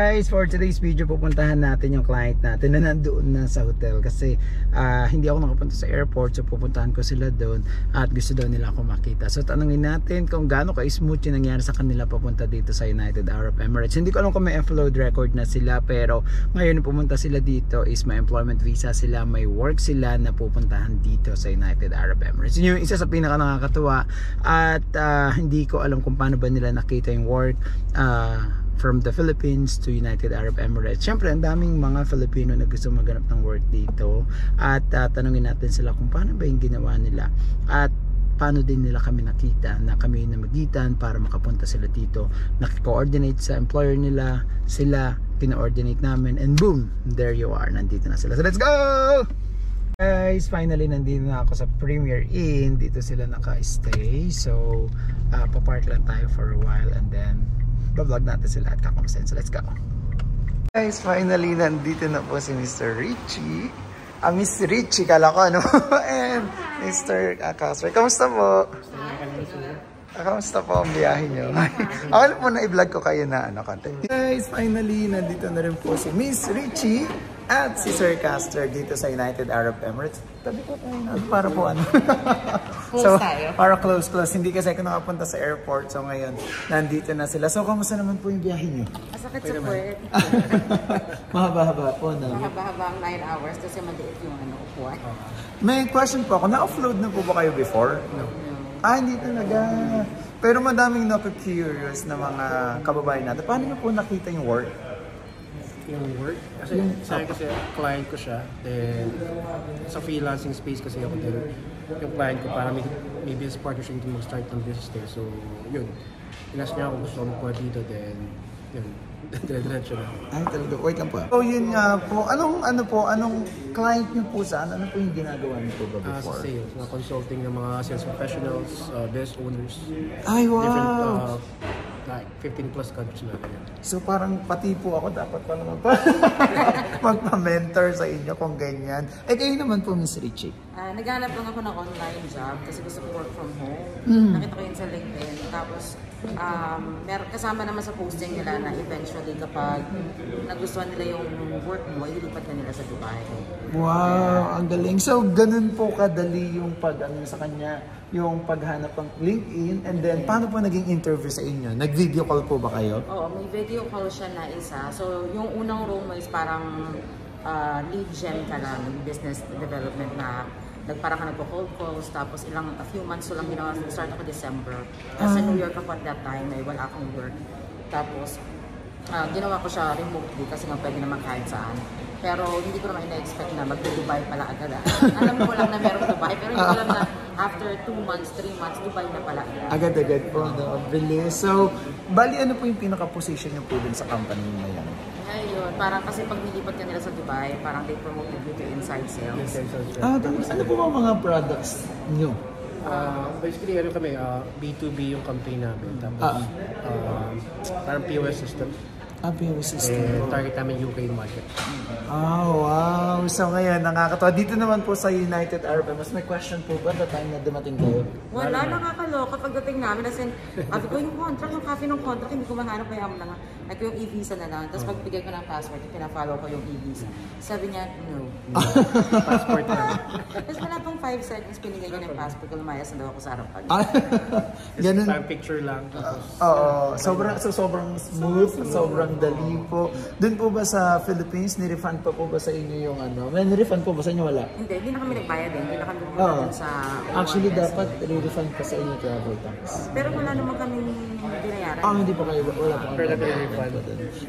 Guys, for today's video pupuntahan natin yung client natin na nandoon na sa hotel kasi hindi ako nakapunta sa airport, so pupuntahan ko sila doon at gusto daw nila ako makita. So tanungin natin kung gaano ka-smooth yung nangyari sa kanila papunta dito sa United Arab Emirates. Hindi ko alam kung may upload record na sila, pero ngayon pumunta sila dito is may employment visa sila, may work sila na pupuntahan dito sa United Arab Emirates. Yun yung isa sa pinaka nakakatuwa at hindi ko alam kung paano ba nila nakita yung work from the Philippines to United Arab Emirates. Siyempre, ang daming mga Filipino na gusto maghanap ng work dito at tanungin natin sila kung paano ba yung ginawa nila at paano din nila kami nakita na kami yung namagitan para makapunta sila dito, nakikoordinate sa employer nila, sila pina-ordinate namin, and boom, there you are, nandito na sila. So let's go! Guys, finally nandito na ako sa Premier Inn. Dito sila naka-stay, so papark lang tayo for a while and then vlog natin sila at kakamustahin. So let's go. Guys, finally nandito na po si Mr. Richie. Miss Richie, kala ko ano. And Mr. Kasper, kamusta po? Kamusta po ang biyahe nyo? Ako na po na i-vlog ko kayo na content. Guys, finally nandito na rin po si Miss Richie at si Sir Castor dito sa United Arab Emirates. Tabi ko tayo na para po ano. So, para close. Hindi kasi ako nakapunta sa airport. So ngayon, nandito na sila. So, kamusta naman po yung biyahe nyo? Masakit sa puwet. Mahaba-haba po na. Mahaba-haba ang 9 hours kasi maliit yung upuan. May question po ako. Na-offload na po ba kayo before? No. Hindi talaga. Pero madaming curious na mga kababayan natin. Paano nyo po nakita yung work? Yung work? Kasi sa akin kasi client ko siya. Then sa freelancing space kasi ako din. Yung client ko para may business partnership to mag-start ng business there. So yun. Inas niya ako gusto ko dito. Then yun. Diretso na. Talaga. Wait lang po. So yun nga po. Anong client niyo po saan? Ano po yung ginagawa niyo po ba before? Sa sales. Mga consulting ng mga sales professionals, business owners. Ay, wow! Different, like 15 plus countries na ganyan. So parang pati po ako dapat pa naman magpa-mentor sa inyo kung ganyan. Kayo naman po, Miss Richie. Naghanap lang ako ng online job kasi gusto ko work from home. Nakita ko yun sa LinkedIn. Tapos, kasama naman sa posting nila na eventually kapag nagustuhan nila yung work mo, ililipat na nila sa Dubai. Wow, ang galing. So, ganun po kadali yung sa kanya, yung paghanap ng LinkedIn, and then paano po naging interview sa inyo? Nag-video call po ba kayo? Oo, may video call siya na isa. So, yung unang room mo is parang lead gen ka lang, business development na parang ka nagpo-cold calls, tapos a few months so lang ginawa. Start ako December. Sa New York ako at that time, wala akong work. Tapos, ginawa ko siya remotely kasi nga pwede naman kahit saan. Pero hindi ko naman ina-expect na mag-Dubai pala agad. Alam ko lang na merong Dubai, pero hindi ko alam na after 2 months, 3 months, Dubai na pala. Agad-agad po, bilis. So, bali ano po yung pinaka-position niyo po dun sa company na yan? Ayun, parang kasi pag nilipat ka nila sa Dubai, parang they promoted you to inside sales. Ano po mga products niyo? Basically, kami, B2B yung campaign namin. Tapos, parang POS system. POS system. Target namin UK market. Wow! So ngayon, nakakatawa. Dito naman po sa United Arab Emirates, may question po ba the time na dumating kayo? Wala, nakakaloka pagdating namin. As in, sabi ko yung contract, yung copy ng contract, hindi ko mahanap kaya mo lang. Like yung e-visa na lang. Tapos pagbigay ko ng password, pina-follow ko yung e-visa. Sabi niya, no. Passport na. Tapos wala pang 5 seconds, pinigay niya ng passport ko, lumayas na daw ako sa harapan. Ganun. Picture lang. Oo. Sobrang smooth, sobrang dali po. Doon po ba sa Philippines, ni-refund pa po ba sa inyo yung may ni-refund po ba sa inyo? Wala? Hindi na kami nagbayad din. Hindi na kami pumunta sa actually, dapat re-refund pa sa inyo travel tax. Pero wala naman kami binayaran. Hindi pa kayo, wala pa Pero kayo.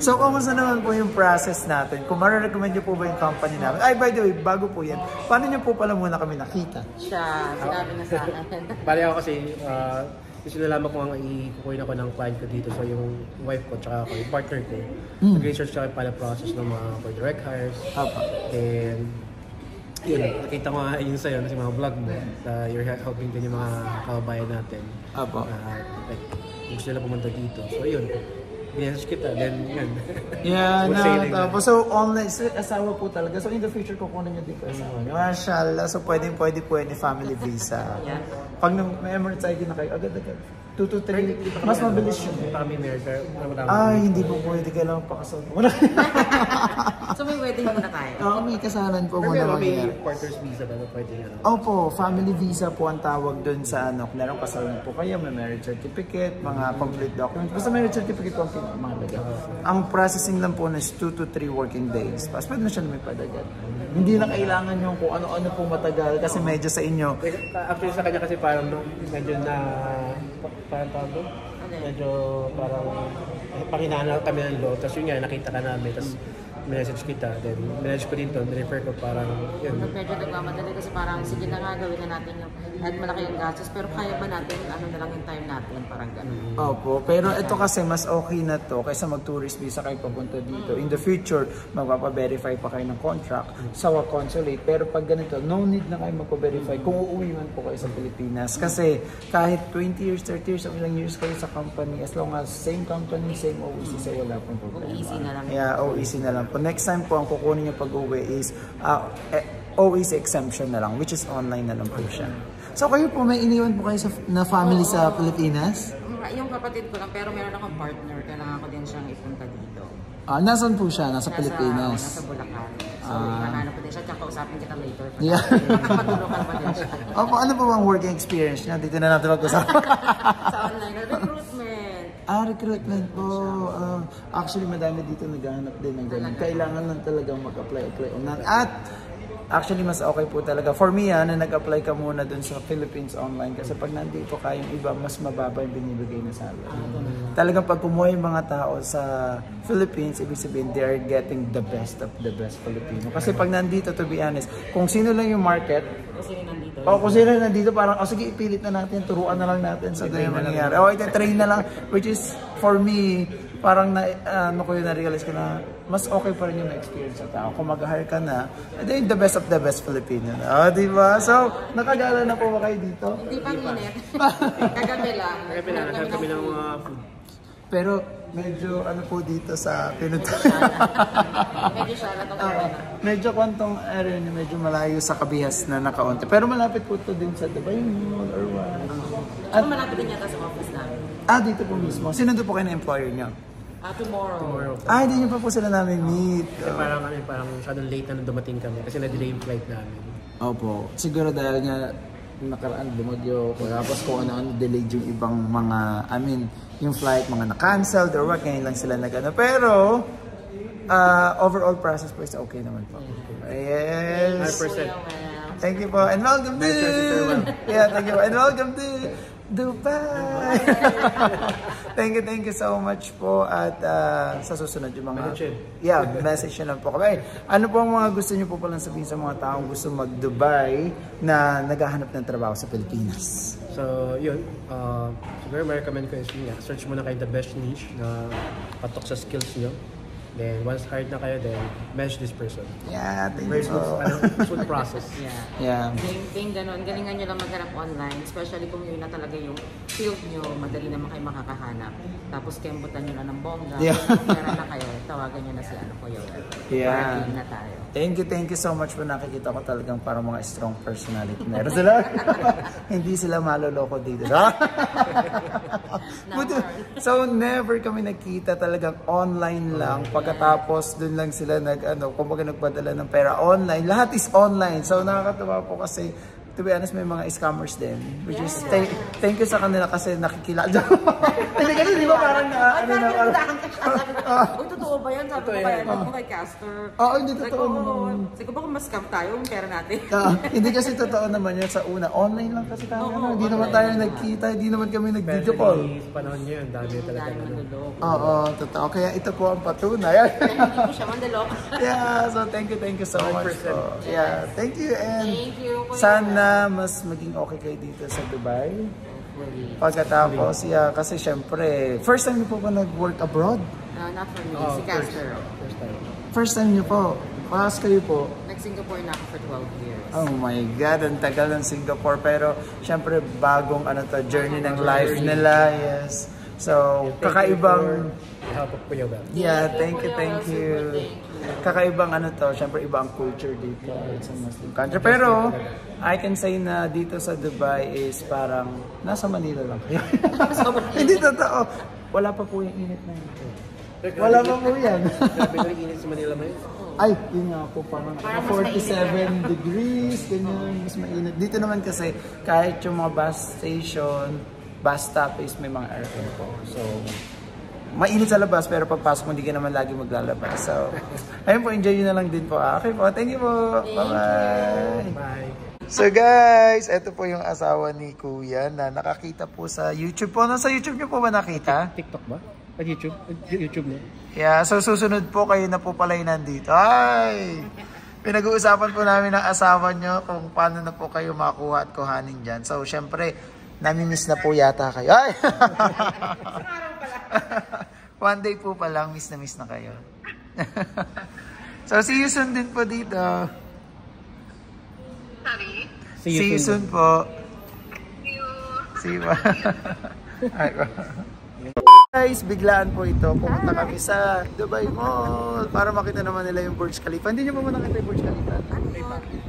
So, kumusta naman po yung process natin? Kung marirecommend niyo po ba yung company namin? By the way, bago po yan, paano niyo po pala muna kami nakita? Siya, sinabi na sa akin. Bali ako kasi, kasi nalaman ko nga ikukuhin ako ng client ko dito. So yung wife ko, tsaka ako, yung partner ko, nag-research siya pala process ng mga direct hires. And yun, nakita ko nga yun sa'yo, kasi mga vlog mo, you're helping din yung mga kababayan natin. Like, gusto nila pumunta dito. So yun, message kita, then yun. Yeah, We'll say like that. tapos so online, so, asawa po talaga. So in the future, kukunin niyo din po asawa niyo. Mashallah, so pwede family visa. Yeah. Pag may Emirates ID na kayo, agad-agad. 2 to 3, mas mabilis yun. Kami America, Ay, hindi po pwede. Kailangan pakasal po. So may wedding muna tayo. Oo, may kasalan po muna Pero may mangyayari. quarters visa na pwede yan. Opo, family visa po ang tawag doon sa ano. Kung kasalan po kayo, may marriage certificate, mga complete documents. Basta marriage certificate po ang pinakamahalaga. Ang processing lang po is 2 to 3 working days. Tapos pwede na siya lumipadagan. Hindi na kailangan yung kung ano-ano po matagal kasi medyo sa inyo. Actually sa kanya kasi parang medyo na parang tawag doon? Medyo parang pakinahal kami ng law. Tapos yun nga, nakita ka namin. Tapos message kita, then message ko din to, refer ko parang yun. Medyo nagmamadali kasi parang sige na nga gawin na natin yung kahit malaki yung gastos pero kaya ba natin ano na lang yung time natin parang gano'n. Opo, pero ito kasi mas okay na to kaysa mag-tourist visa kayo papunta dito. In the future, magpapa-verify pa kayo ng contract sa consulate. Pero pag ganito, no need na kayo magpa-verify kung uuwi man po kayo sa Pilipinas. Kasi kahit 20 years, 30 years, o ilang years kayo sa company, as long as same company, same OEC, so wala pong problema. Easy na lang. Yeah, OEC na lang. Next time po, ang kukunin niyo pag-uwi is OEC exemption na lang, which is online na lang po siya. So kayo po, may iniwan po kayo na family sa Pilipinas? Yung kapatid ko lang, pero meron akong partner, kailangan ko din siyang ipunta dito. Nasaan po siya? Nasa Pilipinas? Nasa Bulacan. So, ipahanap ko din siya, tsaka kausapin kita later. Yeah. Matulungan pa din siya. Opo, ano po bang working experience niya? Dito na natin mag-usapan. Sa online, recruitment. Recruitment po. Actually, madami dito naghahanap din ng ganun. Kailangan lang talagang mag-apply online. At actually, mas okay po talaga. For me, na nag-apply ka muna dun sa Philippines online. Kasi pag nandito ka, yung iba, mas mababa yung binibigay na salary. Talagang pag kumuha yung mga tao sa Philippines, ibig sabihin, they are getting the best of the best Filipino. Kasi pag nandito, to be honest, kung sino lang yung market, kung sino nandito, parang, sige, ipilit na natin, turuan na lang natin sa yung mangyayari. Ito-train na lang, which is, for me, parang na-realize ko na mas okay pa rin yung experience sa tao. Kung mag-hire ka na, then the best of the best Filipino na. Diba? So, nakagala na po ba kayo dito? Hindi pa minute. Kagabi lang. Kami ng mga food. Pero medyo ano po dito sa pinunta. Medyo siya na Medyo kwantong area niyo, medyo malayo sa Kabihas na nakaunti. Pero malapit po to din sa Dubai Mall or what. At malapit din yata sa office namin. Dito po mismo. Sino po kayo na employer niyo? Tomorrow. Hindi niyo pa po sila namin meet. Kasi parang masyadong late na dumating kami kasi na-delay yung flight namin. Opo. Siguro dahil nga nakaraan bumagyo tapos kung ano-ano delayed yung ibang mga yung flight mga na-cancelled or what, ngayon lang sila nag-ano. Pero overall process po is okay naman po. Yes. 100%. Thank you po and welcome to yeah, thank you and welcome to Dubai. Thank you so much po at sa susunod yung mga message na lang po kami. Ano po ang mga gusto niyo po palang sabihin sa mga taong gusto mag-Dubai na naghahanap ng trabaho sa Pilipinas? So, yun. Siguro ma-recommend ko is search muna kayo the best niche na patok sa skills niyo. Then, once hired na kayo, then message this person. Yeah, thank Very you. smooth process. Yeah. Ganun. Galingan nyo lang maghanap online, especially kung yun na talaga yung field nyo, madali naman kayo makakahanap. Tapos, kembutan nyo na ng bongga. Pera na kayo, tawagan nyo na si Kuya Wel. Parking na tayo. Thank you so much po. Nakikita ko talagang parang mga strong personality. Meron sila. Hindi sila maloloko dito. So, never kami nakita, talagang online lang. Pagkatapos, dun lang sila kumbaga nagpadala ng pera online. Lahat is online. So, nakakatawa po kasi, to be honest, may mga scammers din. Which is, thank you sa kanila kasi nakikilala. Hindi kasi, di ba parang totoo ba yan? Sabi ko kaya naman kay Caster. Hindi totoo naman. Siguro ba kung mas scam tayo, yung pera natin? Hindi kasi totoo naman yan sa una. Online lang kasi tayo. Hindi naman tayo nagkita. Hindi naman kami nag-video call. Sa panahon niya yun, dami talaga. Totoo. Kaya ito po ang patunay. Hindi po siya mandalok. Yeah, so thank you so much po. Yeah, thank you and Thank you. sana mas maging okay kayo dito sa Dubai. Pagkatapos, kasi syempre, first time niyo po ba nag-work abroad? Not for me, si Caster. First time niyo po. Paas kayo po. Nag-Singapore na ako for 12 years. Oh my God, ang tagal ng Singapore. Pero syempre, bagong journey ng life nila. Yes. So, kakaibang help of Kuya Bel. Yeah, thank you. Kakaibang ano to, syempre iba ang culture dito. It's a Muslim country. Pero, I can say na dito sa Dubai is parang nasa Manila lang kayo. Hindi totoo. Wala pa po yung init na ito. Wala pa po yan. Grabe na init sa Manila ba yun? Ay, yun nga po, parang 47 degrees, ganyan, mas mainit. Dito naman kasi, kahit yung mga bus station, bus stop is may mga aircon po. So, mainit sa labas, pero pagpasok mo, hindi ka naman lagi maglalabas. So, ayun po, enjoy nyo na lang din po. Okay po, thank you po. Bye-bye. Bye. So guys, ito po yung asawa ni Kuya na nakakita po sa YouTube po. Sa YouTube nyo po ba nakita? TikTok ba? At YouTube? YouTube mo? Yeah, so susunod po kayo na po pala yung nandito. Ay! Pinag-uusapan po namin ng asawa nyo kung paano na po kayo makuha at kuhanin dyan. So, syempre, nami-miss na po yata kayo. Ay! One day po pa lang, miss na kayo. So, see you soon din po dito. Sorry? See you soon po. See you. Alright, guys, biglaan po ito. Pumunta kami sa Dubai Mall para makita naman nila yung Burj Khalifa. Hindi nyo pa ba nakita yung Burj Khalifa?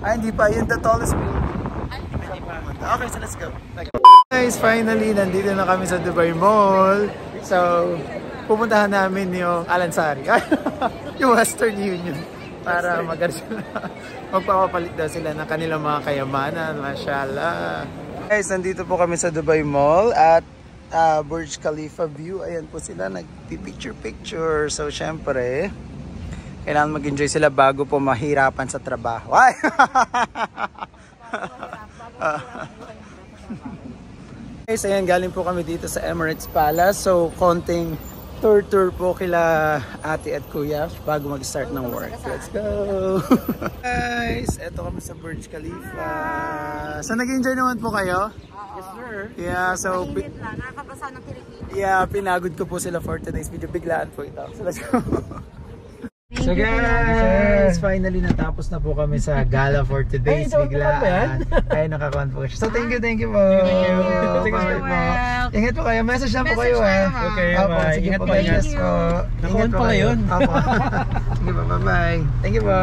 Hindi pa. Yun the tallest building. Okay, so let's go. Guys, finally, nandito na kami sa Dubai Mall. So, pupuntahan namin yung Alansari. Yung Western Union. Para magpapapalit daw sila ng kanilang mga kayamanan. Mashallah. Guys, nandito po kami sa Dubai Mall at Burj Khalifa view. Ayan po sila, nagpipicture-picture. So, syempre, kailangan mag-enjoy sila bago po mahirapan sa trabaho. Ay! Guys, ayan, galing po kami dito sa Emirates Palace. So, konting tour po kila ate at kuya bago mag-start ng work. Let's go! Guys, eto kami sa Burj Khalifa. So, nag-enjoy naman po kayo? Yes, sir. Yeah, so... Mainit lang, nakakabasa ng kilikili. Yeah, pinagod ko po sila for today's video. Biglaan po ito. So, let's go! So guys, finally natapos na po kami sa gala for today's biglaan. Ay, nakakuha po siya. So thank you po. Thank you po. Ingat po kayo. Message lang po kayo Okay, bye. Ingat po. Ingat po. Ingat po. Nakaon pala yun. Sige po, bye-bye. Thank you po.